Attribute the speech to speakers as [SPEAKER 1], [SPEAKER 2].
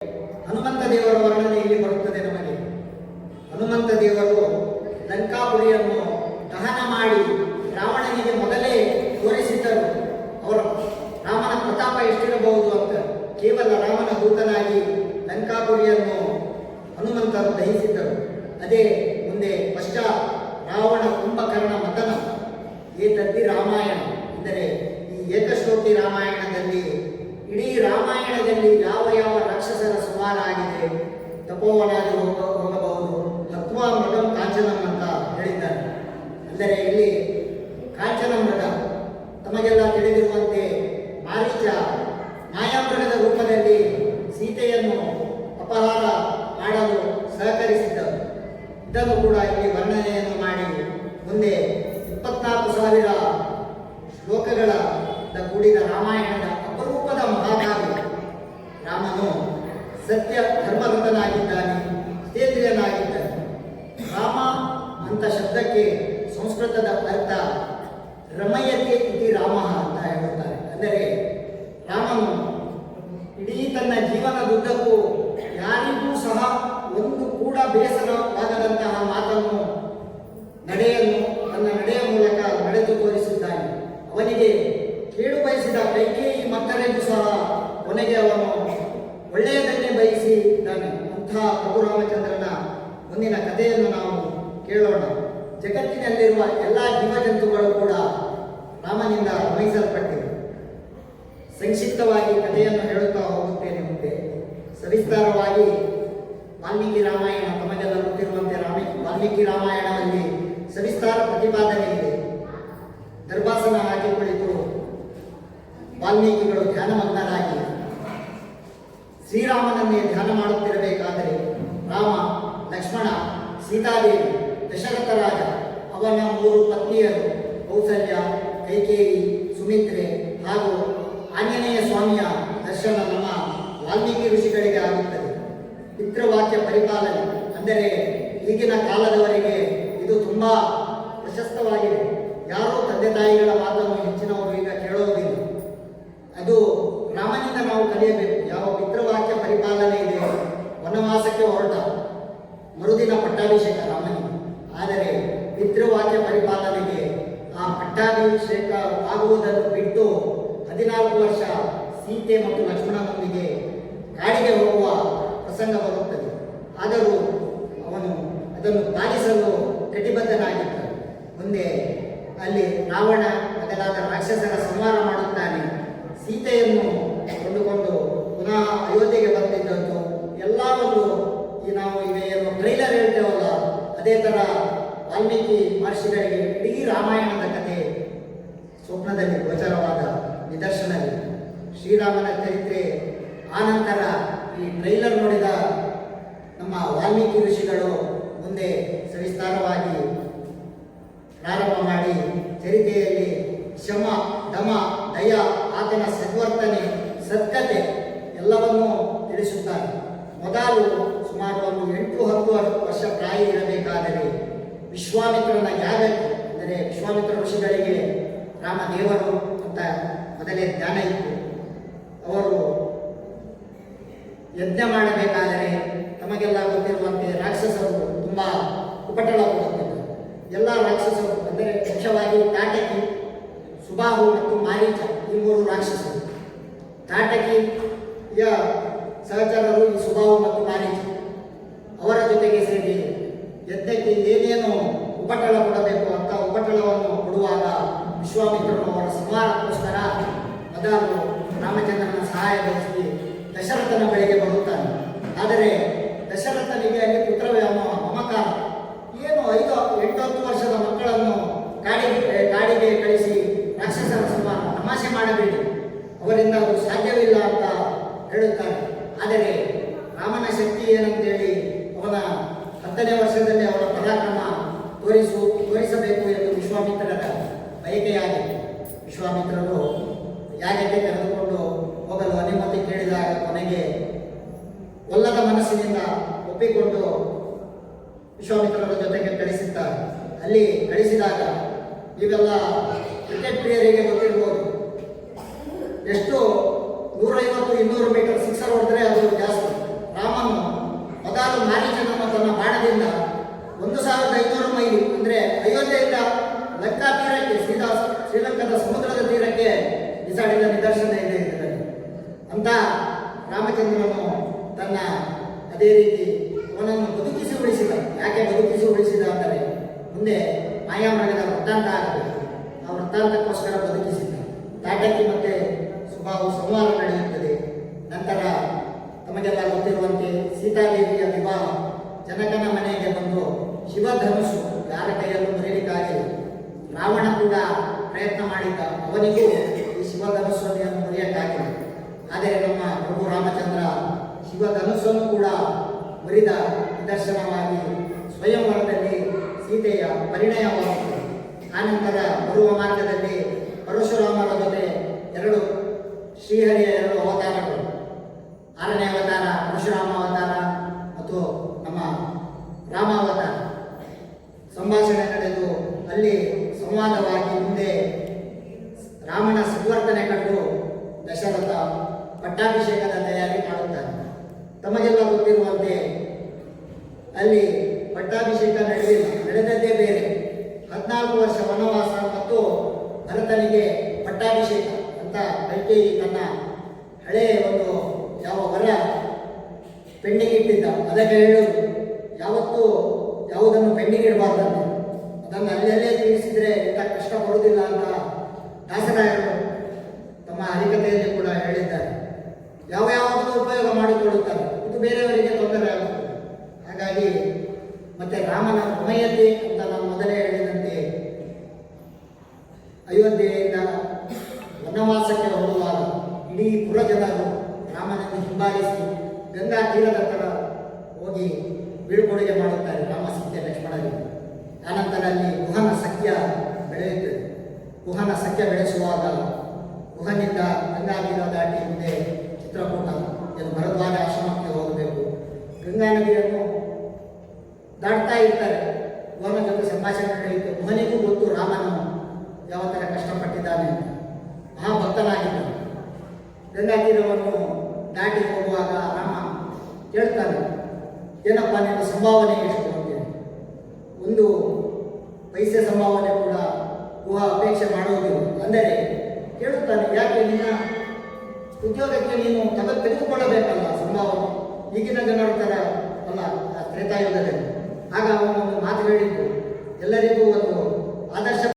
[SPEAKER 1] ಹನುಮಂತ ದೇವರ ವರ್ಣನೆ ಇಲ್ಲಿ ಬರುತ್ತದೆ ನಮಗೆ. ಹನುಮಂತ ದೇವರು ಲಂಕಾಪುರಿಯನ್ನು ದಹನ ಮಾಡಿ ರಾವಣನಿಗೆ ಮೊದಲೇ ತೋರಿಸಿದ್ದರು. ಅವರು ರಾಮನ ಪ್ರತಾಪ ಎಷ್ಟಿರಬಹುದು ಅಂತ. ಕೇವಲ ರಾಮನ ದೂತನಾಗಿ ಲಂಕಾಪುರಿಯನ್ನು ಹನುಮಂತರು ದಹಿಸಿದ್ದರು. ಅದೇ ಮುಂದೆ ಪಶ್ಚಾತ್ ರಾವಣ ಕುಂಭಕರ್ಣ ಮತನ ಏತದ್ದಿ ರಾಮಾಯಣ ಅಂದರೆ ಈ ಏಕಶ್ಲೋಕಿ ರಾಮಾಯಣದಲ್ಲಿ ಇಡೀ ರಾಮಾಯಣದಲ್ಲಿ ಯಾವ ಯಾವ ರಾಕ್ಷಸರ ಸಂಹಾರ ಆಗಿದೆ, ತಪೋವನಾಗಿ ಹೋಗಬಹುದು, ಹತ್ವಾ ಮೃಗಂ ಕಾಂಚನಂ ಅಂತ ಹೇಳಿದ್ದಾರೆ. ಅಂದರೆ ಇಲ್ಲಿ ಕಾಂಚನ ಮೃಗ ತಮಗೆಲ್ಲ ತಿಳಿದಿರುವಂತೆ ಮಾರೀಚ ಮಾಯಾಮೃಗದ ರೂಪದಲ್ಲಿ ಸೀತೆಯನ್ನು ಅಪಹಾರ ಮಾಡಲು ಸಹಕರಿಸಿದ್ದರು. ಇದನ್ನು ಕೂಡ ಇಲ್ಲಿ ವರ್ಣನೆಯನ್ನು ಮಾಡಿ ಮುಂದೆ 24,000 ಶ್ಲೋಕಗಳ ಕೂಡಿದ ರಾಮಾಯಣದ ಅಪರೂಪದ ಮಹಾಕಾವ್ಯ. ರಾಮನು ಸತ್ಯ ಧರ್ಮರತನಾಗಿದ್ದಾನೆ, ಜಿತೇಂದ್ರಿಯನಾಗಿದ್ದಾನೆ. ರಾಮ ಅಂತ ಶಬ್ದಕ್ಕೆ ಸಂಸ್ಕೃತದ ಅರ್ಥ ರಮಯತೆ ಇತಿ ರಾಮ ಅಂತ ಹೇಳುತ್ತಾರೆ. ಅಂದರೆ ರಾಮನು ಇಡೀ ತನ್ನ ಜೀವನದುದ್ದಕ್ಕೂ ಯಾರಿಗೂ ಸಹ ಒಂದು ಕೂಡ ಬೇಸರವಾಗದಂತಹ ಮಾತನ್ನು ನಡೆಯನ್ನು ತನ್ನ ನಡೆಯ ಮೂಲಕ ನಡೆದು ತೋರಿಸಿದ್ದಾನೆ. ಅವನಿಗೆ ಕೇಳು ಬಯಸಿದ ಕೈಕೇಯಿ ಮಕ್ಕಳಿಗೂ ಸಹ ಕೊನೆಗೆ ಅವನು ಒಳ್ಳೆಯದನ್ನೇ ಬಯಸಿದ್ದಾನೆ. ಅಂತಹ ರಘುರಾಮಚಂದ್ರನ ಮುಂದಿನ ಕಥೆಯನ್ನು ನಾವು ಕೇಳೋಣ. ಜಗತ್ತಿನಲ್ಲಿರುವ ಎಲ್ಲ ಜೀವಜಂತುಗಳು ಕೂಡ ರಾಮನಿಂದ ರಮೈಸಲ್ಪಟ್ಟಿವೆ. ಸಂಕ್ಷಿಪ್ತವಾಗಿ ಕಥೆಯನ್ನು ಹೇಳುತ್ತಾ ಹೋಗುತ್ತೇನೆ. ಮುಂದೆ ಸವಿಸ್ತಾರವಾಗಿ ವಾಲ್ಮೀಕಿ ರಾಮಾಯಣ ತಮಗೆಲ್ಲ ಗೊತ್ತಿರುವಂತೆ ವಾಲ್ಮೀಕಿ ರಾಮಾಯಣದಲ್ಲಿ ಸವಿಸ್ತಾರ ಪ್ರತಿಪಾದನೆ ಇದೆ. ದರ್ಭಾಸನ ಹಾಕಿ ಕುಳಿತು ವಾಲ್ಮೀಕಿಗಳು ಧ್ಯಾನಮಗ್ನರಾಗಿ ಶ್ರೀರಾಮನನ್ನೇ ಧ್ಯಾನ ಮಾಡುತ್ತಿರಬೇಕಾದರೆ ರಾಮ, ಲಕ್ಷ್ಮಣ, ಸೀತಾದೇವಿ, ದಶರಥ ರಾಜ, ಅವನ 3 ಪತ್ನಿಯರು ಕೌಸಲ್ಯ, ಕೈಕೇಯಿ, ಸುಮಿತ್ರೆ ಹಾಗೂ ಆಂಜನೇಯ ಸ್ವಾಮಿಯ ದರ್ಶನ ನಮ್ಮ ವಾಲ್ಮೀಕಿ ಋಷಿಗಳಿಗೆ ಆಗುತ್ತದೆ. ಪಿತೃವಾಕ್ಯ ಪರಿಪಾಲನೆ ಅಂದರೆ ಈಗಿನ ಕಾಲದವರೆಗೆ ಇದು ತುಂಬ ಪ್ರಶಸ್ತವಾಗಿದೆ. ಯಾರೂ ತಂದೆ ತಾಯಿಗಳ ಮಾತನ್ನು ಹೆಚ್ಚಿನವರು ಈಗ ಕೇಳೋದಿಲ್ಲ. ಅದು ರಾಮನಿಂದ ನಾವು ಕಲಿಯಬೇಕು. ಯಾವ ಪಿತೃವಾಕ್ಯ ಪರಿಪಾಲನೆ ಇದೆ. ವನವಾಸಕ್ಕೆ ಹೊರಟ ಮರುದಿನ ಪಟ್ಟಾಭಿಷೇಕ ರಾಮನಿಗೆ. ಆದರೆ ಪಿತೃವಾಕ್ಯ ಪರಿಪಾಲನೆಗೆ ಆ ಪಟ್ಟಾಭಿಷೇಕ ಆಗುವುದನ್ನು ಬಿಟ್ಟು 14 ವರ್ಷ ಸೀತೆ ಮತ್ತು ಲಕ್ಷ್ಮಣನೊಂದಿಗೆ ಕಾಡಿಗೆ ಹೋಗುವ ಪ್ರಸಂಗ ಬರುತ್ತದೆ. ಆದರೂ ಅವನು ಅದನ್ನು ಪಾಲಿಸಲು ಕಟಿಬದ್ಧನಾಗಿದ್ದ. ಮುಂದೆ ಅಲ್ಲಿ ರಾವಣ ಮೊದಲಾದ ರಾಕ್ಷಸರ ಸಂಹಾರ ಮಾಡುತ್ತಾನೆ. ಸೀತೆಯನ್ನು ಕೊಂಡುಕೊಂಡು ಪುನಃ ಅಯೋಧ್ಯೆಗೆ ಬಂದಿದ್ದದ್ದು ಎಲ್ಲ ಒಂದು ನಾವು ಈಗ ಏನು ಟ್ರೈಲರ್ ಹೇಳ್ತೇವಲ್ಲ, ಅದೇ ಥರ ವಾಲ್ಮೀಕಿ ಮಹರ್ಷಿಗಳಿಗೆ ಇಡೀ ರಾಮಾಯಣದ ಕಥೆ ಸ್ವಪ್ನದಲ್ಲಿ ಗೋಚರವಾದ ನಿದರ್ಶನವಿದೆ. ಶ್ರೀರಾಮನ ಚರಿತ್ರೆ ಆನಂತರ ಈ ಟ್ರೈಲರ್ ನೋಡಿದ ನಮ್ಮ ವಾಲ್ಮೀಕಿ ಋಷಿಗಳು ಮುಂದೆ ಸವಿಸ್ತಾರವಾಗಿ ಪ್ರಾರಂಭ ಮಾಡಿ ಚರಿತೆಯಲ್ಲಿ ಶಮ, ದಮ, ದಯ, ಆತನ ಸದ್ವರ್ತನೆ, ಸತ್ಕತೆ ಎಲ್ಲವನ್ನೂ ತಿಳಿಸುತ್ತಾರೆ. ಮೊದಲು ಸುಮಾರು ಒಂದು 8-10 ವರ್ಷ ಪ್ರಾಯ ಇರಬೇಕಾದರೆ ವಿಶ್ವಾಮಿತ್ರನ ಯಾಗಕ್ಕೆ ಅಂದರೆ ವಿಶ್ವಾಮಿತ್ರ ಋಷಿಗಳಿಗೆ ರಾಮದೇವರು ಅಂತ ಮೊದಲೇ ಜ್ಞಾನ ಇತ್ತು. ಅವರು ಯಜ್ಞ ಮಾಡಬೇಕಾದರೆ ತಮಗೆಲ್ಲ ಗೊತ್ತಿರುವಂತೆ ರಾಕ್ಷಸರು ತುಂಬ ಉಪಟಳ ಕೊಡುತ್ತಿದ್ದರು. ಎಲ್ಲ ರಾಕ್ಷಸರು ಅಂದರೆ ಮುಖ್ಯವಾಗಿ ತಾಟಕಿ, ಸುಬಾಹು ಮತ್ತು ಮಾರೀಚ ಈ 3 ರಾಕ್ಷಸರು. ತಾಟಕಿಯ ಸಹಚರರು ಈ ಸುಬಾಹು ಮತ್ತು ಮಾರೀಚ. ಅವರ ಜೊತೆಗೆ ಸೇರಿ ಯಜ್ಞಕ್ಕೆ ಏನೇನು ಉಪಟಳ ಕೊಡಬೇಕು ಅಂತ ಉಪಟಳವನ್ನು ಕೊಡುವಾಗ ವಿಶ್ವಾಮಿತ್ರನು ಅವರ ಸಂಹಾರಕ್ಕೋಸ್ಕರ ಮೊದಲು ರಾಮಚಂದ್ರನ ಸಹಾಯ ಬಯಸಿ ದಶರಥನ ಬಳಿಗೆ ಬರುತ್ತಾನೆ. ಆದರೆ ದಶರಥನಿಗೆ ಅಲ್ಲಿ ಪುತ್ರವ್ಯಾಮ ಮಮಕಾರ. ಏನು 5-8 ವರ್ಷದ ಮಕ್ಕಳನ್ನು ಕಾಡಿಗೆ ಕಳಿಸಿ ರಾಕ್ಷಸರ ಸಂಹಾರ ತಮಾಷೆ ಮಾಡಬೇಡಿ, ಅವರಿಂದ ಅದು ಸಾಧ್ಯವಿಲ್ಲ ಅಂತ ಹೇಳುತ್ತಾರೆ. ಆದರೆ ರಾಮನ ಶಕ್ತಿ ಏನಂತೇಳಿ ಅವನ 10ನೇ ವರ್ಷದಲ್ಲಿ ಅವನ ಪರಾಕ್ರಮ ತೋರಿಸಬೇಕು ಎಂದು ವಿಶ್ವಾಮಿತ್ರರ ಬಯಕೆಯಾಗಿದೆ. ವಿಶ್ವಾಮಿತ್ರರು ಯಾಗಕ್ಕೆ ಕರೆದುಕೊಂಡು ಹೋಗಲು ಅನುಮತಿ ಕೇಳಿದಾಗ ಕೊನೆಗೆ ಒಲ್ಲದ ಮನಸ್ಸಿನಿಂದ ಒಪ್ಪಿಕೊಂಡು ವಿಶ್ವಾಮಿತ್ರರ ಜೊತೆಗೆ ಕಳಿಸುತ್ತಾರೆ. ಅಲ್ಲಿ ಕಳಿಸಿದಾಗ ಇವೆಲ್ಲ ಕ್ರಿಕೆಟ್ ಪ್ರಿಯರಿಗೆ ಗೊತ್ತಿರ್ಬೋದು, ಎಷ್ಟು 150-200 ಮೀಟರ್ ಸಿಕ್ಸರ್ ಹೊಡೆದ್ರೆ ಅದು ಜಾಸ್ತಿ. ತನ್ನ ಅದೇ ರೀತಿ ಅವನನ್ನು ಬದುಕಿಸಿ ಉಳಿಸಿದ. ಯಾಕೆ ಬದುಕಿಸಿ ಉಳಿಸಿದ ಅಂದರೆ ಮುಂದೆ ಮಾಯಾಮೃಗದ ವೃತ್ತಾಂತ ಆಗಬೇಕು. ಆ ವೃತ್ತಾಂತಕ್ಕೋಸ್ಕರ ಬದುಕಿಸಿದ್ದ. ತಾಟಕಿ ಮತ್ತೆ ಸುಬಾಹು ಸಂವಾದ ನಡೆಯುತ್ತದೆ. ನಂತರ ತಮಗೆಲ್ಲ ಗೊತ್ತಿರುವಂತೆ ಸೀತಾದೇವಿಯ ವಿವಾಹ, ಜನಕನ ಮನೆಗೆ ಬಂದು ಶಿವಧನುಸ್ಸು ಯಾರ ಕೈಯಲ್ಲೂ ಮುರಿಯಲಿಕ್ಕಾಗಿಲ್ಲ. ರಾವಣ ಕೂಡ ಪ್ರಯತ್ನ ಮಾಡಿದ್ದ, ಅವನಿಗೂ ಈ ಶಿವಧನುಸ್ಸನ್ನು ಮುರಿಯಕ್ಕಾಗಿಲ್ಲ. ಆದರೆ ನಮ್ಮ ಪ್ರಭು ರಾಮಚಂದ್ರ ಶಿವಧನುಸ್ಸನ್ನು ಕೂಡ ಮುರಿದ ನಿದರ್ಶನವಾಗಿ ಸ್ವಯಂವರದಲ್ಲಿ ಸೀತೆಯ ಪರಿಣಯವಾಗುತ್ತದೆ. ಆನಂತರ ಬರುವ ಮಾರ್ಗದಲ್ಲಿ ಪರಶುರಾಮರ ಜೊತೆ ಶ್ರೀಹರಿಯ 2 ಅವತಾರಗಳು, 6ನೇ ಅವತಾರ ಪರಶುರಾಮ ಅವತಾರ ಮತ್ತು ನಮ್ಮ ರಾಮಾವತಾರ ಸಂಭಾಷಣೆ ನಡೆದು ಅಲ್ಲಿ ಸಂವಾದವಾಗಿ ಮುಂದೆ ರಾಮನ ಸಂವರ್ತನೆ ಕಂಡು ದಶರಥ ಪಟ್ಟಾಭಿಷೇಕದ ತಯಾರಿ ಮಾಡುತ್ತಾನೆ. ತಮಗೆಲ್ಲ ಗೊತ್ತಿರುವಂತೆ ಅಲ್ಲಿ ಪಟ್ಟಾಭಿಷೇಕ ನಡೆದದ್ದೇ ಬೇರೆ. 14 ವರ್ಷ ವನವಾಸ ಮತ್ತು ಭರತನಿಗೆ ಪಟ್ಟಾಭಿಷೇಕ ಅಂತ ಕೈಕೇಯಿ ತನ್ನ ಹಳೆಯ ಒಂದು ಯಾವ ವರ ಪೆಂಡಿಂಗ್ ಇಟ್ಟಿದ್ದ ಅದಕ್ಕೆ ಹೇಳೋದು, ಯಾವತ್ತೂ ಯಾವುದನ್ನು ಪೆಂಡಿಂಗ್ ಇಡಬಾರ್ದಂತೆ, ಅದನ್ನು ಅಲ್ಲೇ ತೀರಿಸಿದರೆ ಇಂಥ ಕಷ್ಟ ಬರುವುದಿಲ್ಲ ಅಂತ ದಾಸರಾಯರು ತಮ್ಮ ಹರಿಕಥೆಯಲ್ಲಿ ಕೂಡ ಹೇಳಿದ್ದಾರೆ. ಯಾವುದನ್ನು ಉಪಯೋಗ ಮಾಡಿಕೊಳ್ಳುತ್ತಾರೆ, ಇದು ಬೇರೆಯವರಿಗೆ ತೊಂದರೆ ಆಗುತ್ತದೆ. ಹಾಗಾಗಿ ಮತ್ತೆ ರಾಮನ ಪ್ರಮೇಯತೆ ಅಂತ ನಾನು ಮೊದಲೇ ಹೇಳಿದಂತೆ ಅಯೋಧ್ಯೆಯಿಂದ ವನವಾಸಕ್ಕೆ ಹೊರಡುವಾಗ ಇಡೀ ಪುರಜನರು ರಾಮನನ್ನು ಹಿಂಬಾಲಿಸಿ ಗಂಗಾ ತೀರದ ಹತ್ತಿರ ಹೋಗಿ ಬೀಳ್ಕೊಡುಗೆ ಮಾಡುತ್ತಾರೆ ರಾಮ ಸೀತೆ ಲಕ್ಷ್ಮಣರಿಗೆ. ಆನಂತರ ಅಲ್ಲಿ ಗುಹನ ಸಖ್ಯ ಬೆಳೆಯುತ್ತದೆ. ಗುಹನ ಸಖ್ಯ ಬೆಳೆಸುವಾಗ ಗುಹನಿಂದ ಗಂಗಾ ತೀರ ದಾಟಿ ಮುಂದೆ ಚಿತ್ರಕೂಟ ಎಂದು ಭರದ್ವಾಜ ಆಶ್ರಮಕ್ಕೆ ಹೋಗಬೇಕು. ಗಂಗಾ ನದಿಯನ್ನು ದಾಟ್ತಾ ಇರ್ತಾರೆ. ಗುಹನ ಜೊತೆ ಸಂಭಾಷಣೆ ನಡೆಯುತ್ತೆ. ಗುಹನಿಗೂ ಗೊತ್ತು ರಾಮನು ಯಾವ ಥರ ಕಷ್ಟಪಟ್ಟಿದ್ದಾನೆ ಅಂತ. ಮಹಾಭಕ್ತನಾಗಿದ್ದಾನೆ. ಗಂಗಾ ತೀರವನ್ನು ದಾಟಿ ಹೋಗುವಾಗ ರಾಮ ಕೇಳ್ತಾನೆ, ಏನಪ್ಪ ನಿನ್ನ ಸಂಭಾವನೆ ಎಷ್ಟು ಅಂತೇಳಿ. 1 ಪೈಸೆ ಸಂಭಾವನೆ ಕೂಡ ಗುಹ ಅಪೇಕ್ಷೆ ಮಾಡುವುದಿಲ್ಲ. ಅಂದರೆ ಕೇಳುತ್ತಾನೆ, ಯಾಕೆ ನಿನ್ನ ಉದ್ಯೋಗಕ್ಕೆ ನೀನು ತೆಗೆದುಕೊಳ್ಳಬೇಕಲ್ಲ ಸಂಭಾವನೆ, ಈಗಿನ ಜನರ ಥರ ಅಲ್ಲ ತ್ರೇತಾಯುಗದಲ್ಲಿ. ಆಗ ಅವನು ಒಂದು ಮಾತು ಹೇಳಿದ್ದು, ಎಲ್ಲರಿಗೂ ಒಂದು ಆದರ್ಶ